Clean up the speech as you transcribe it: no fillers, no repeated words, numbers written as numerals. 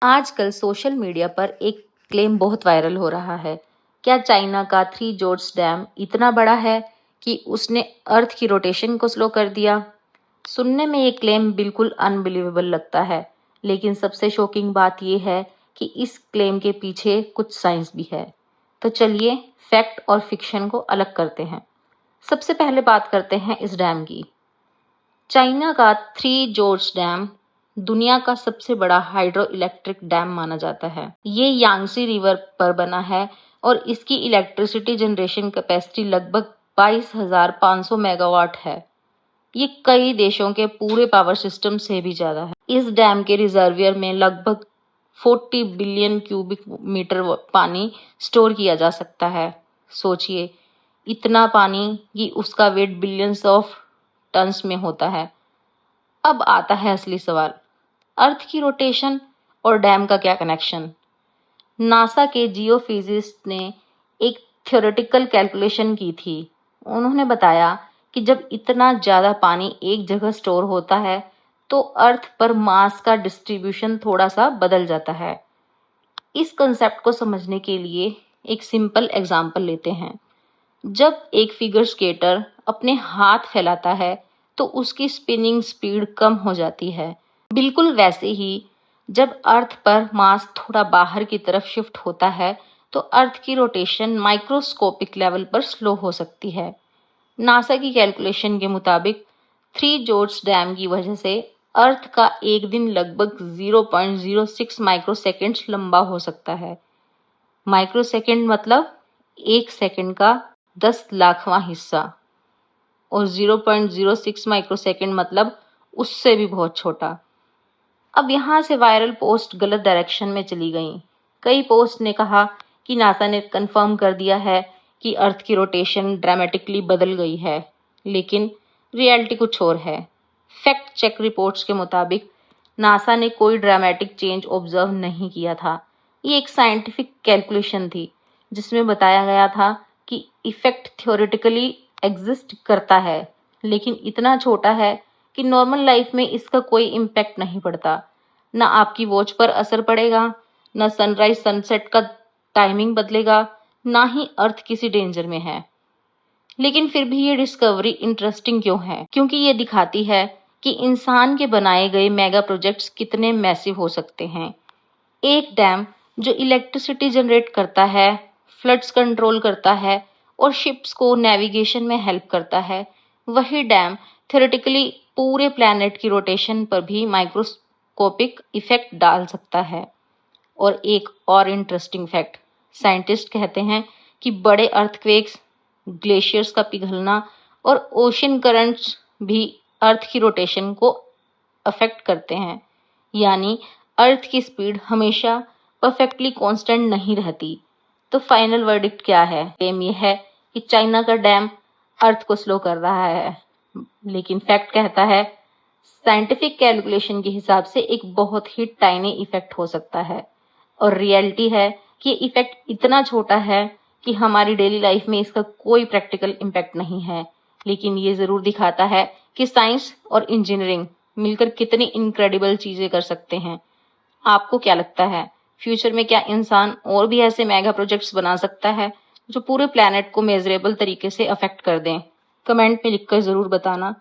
आजकल social media पर एक क्लेम बहुत वायरल हो रहा है। क्या चाइना का थ्री जॉर्ज डैम इतना बड़ा है कि उसने अर्थ की रोटेशन को स्लो कर दिया? सुनने में ये क्लेम बिल्कुल अनबिलीवेबल लगता है, लेकिन सबसे शॉकिंग बात यह है कि इस क्लेम के पीछे कुछ साइंस भी है। तो चलिए फैक्ट और फिक्शन को अलग करते हैं। सबसे पहले बात करते हैं इस डैम की। चाइना का थ्री जॉर्ज डैम दुनिया का सबसे बड़ा हाइड्रो इलेक्ट्रिक डैम माना जाता है। ये यांगसी रिवर पर बना है और इसकी इलेक्ट्रिसिटी जनरेशन कैपेसिटी लगभग 22,500 मेगावाट है। ये कई देशों के पूरे पावर सिस्टम से भी ज्यादा है। इस डैम के रिजर्वियर में लगभग 40 बिलियन क्यूबिक मीटर पानी स्टोर किया जा सकता है। सोचिए, इतना पानी कि उसका वेट बिलियंस ऑफ टन्स में होता है। अब आता है असली सवाल, अर्थ की रोटेशन और डैम का क्या कनेक्शन? नासा के जियोफिजिस्ट ने एक थ्योरेटिकल कैलकुलेशन की थी। उन्होंने बताया कि जब इतना ज्यादा पानी एक जगह स्टोर होता है तो अर्थ पर मास का डिस्ट्रीब्यूशन थोड़ा सा बदल जाता है। इस कंसेप्ट को समझने के लिए एक सिंपल एग्जांपल लेते हैं। जब एक फिगर स्केटर अपने हाथ फैलाता है तो उसकी स्पिनिंग स्पीड कम हो जाती है। बिल्कुल वैसे ही जब अर्थ पर मास थोड़ा बाहर की तरफ शिफ्ट होता है तो अर्थ की रोटेशन माइक्रोस्कोपिक लेवल पर स्लो हो सकती है। नासा की कैलकुलेशन के मुताबिक थ्री जॉर्ज डैम की वजह से अर्थ का एक दिन लगभग 0.06 माइक्रोसेकंड्स लंबा हो सकता है। माइक्रोसेकंड मतलब एक सेकंड का 10 लाखवां हिस्सा और 0.06 माइक्रोसेकंड मतलब उससे भी बहुत छोटा। अब यहाँ से वायरल पोस्ट गलत डायरेक्शन में चली गई। कई पोस्ट ने कहा कि नासा ने कंफर्म कर दिया है कि अर्थ की रोटेशन ड्रामेटिकली बदल गई है, लेकिन रियलिटी कुछ और है। फैक्ट चेक रिपोर्ट्स के मुताबिक नासा ने कोई ड्रामेटिक चेंज ऑब्जर्व नहीं किया था। ये एक साइंटिफिक कैलकुलेशन थी जिसमें बताया गया था कि इफेक्ट थ्योरेटिकली एग्जिस्ट करता है, लेकिन इतना छोटा है कि नॉर्मल लाइफ में इसका कोई इम्पैक्ट नहीं पड़ता। ना आपकी वॉच पर असर पड़ेगा, ना सनराइज सनसेट का टाइमिंग बदलेगा, ना ही अर्थ किसी डेंजर में है। लेकिन फिर भी ये डिस्कवरी इंटरेस्टिंग क्यों है? क्योंकि ये दिखाती है कि इंसान के बनाए गए मेगा प्रोजेक्ट्स कितने मैसिव हो सकते हैं। एक डैम जो इलेक्ट्रिसिटी जनरेट करता है, फ्लड्स कंट्रोल करता है और शिप्स को नेविगेशन में हेल्प करता है, वही डैम थ्योरेटिकली पूरे प्लैनेट की रोटेशन पर भी माइक्रोस्कोपिक इफेक्ट डाल सकता है। और एक और इंटरेस्टिंग फैक्ट, साइंटिस्ट कहते हैं कि बड़े अर्थक्वेक्स, ग्लेशियर्स का पिघलना और ओशन करंट्स भी अर्थ की रोटेशन को अफेक्ट करते हैं। यानी अर्थ की स्पीड हमेशा परफेक्टली कांस्टेंट नहीं रहती। तो फाइनल वर्डिक्ट क्या है? क्लेम ये है कि चाइना का डैम अर्थ को स्लो कर रहा है, लेकिन फैक्ट कहता है साइंटिफिक कैलकुलेशन के हिसाब से एक बहुत ही टाइनी इफेक्ट हो सकता है। और रियलिटी है कि ये इफेक्ट इतना छोटा है कि हमारी डेली लाइफ में इसका कोई प्रैक्टिकल इम्पैक्ट नहीं है। लेकिन ये जरूर दिखाता है कि साइंस और इंजीनियरिंग मिलकर कितनी इनक्रेडिबल चीजें कर सकते हैं। आपको क्या लगता है, फ्यूचर में क्या इंसान और भी ऐसे मेगा प्रोजेक्ट्स बना सकता है जो पूरे प्लैनेट को मेजरेबल तरीके से अफेक्ट कर दें? कमेंट में लिखकर जरूर बताना।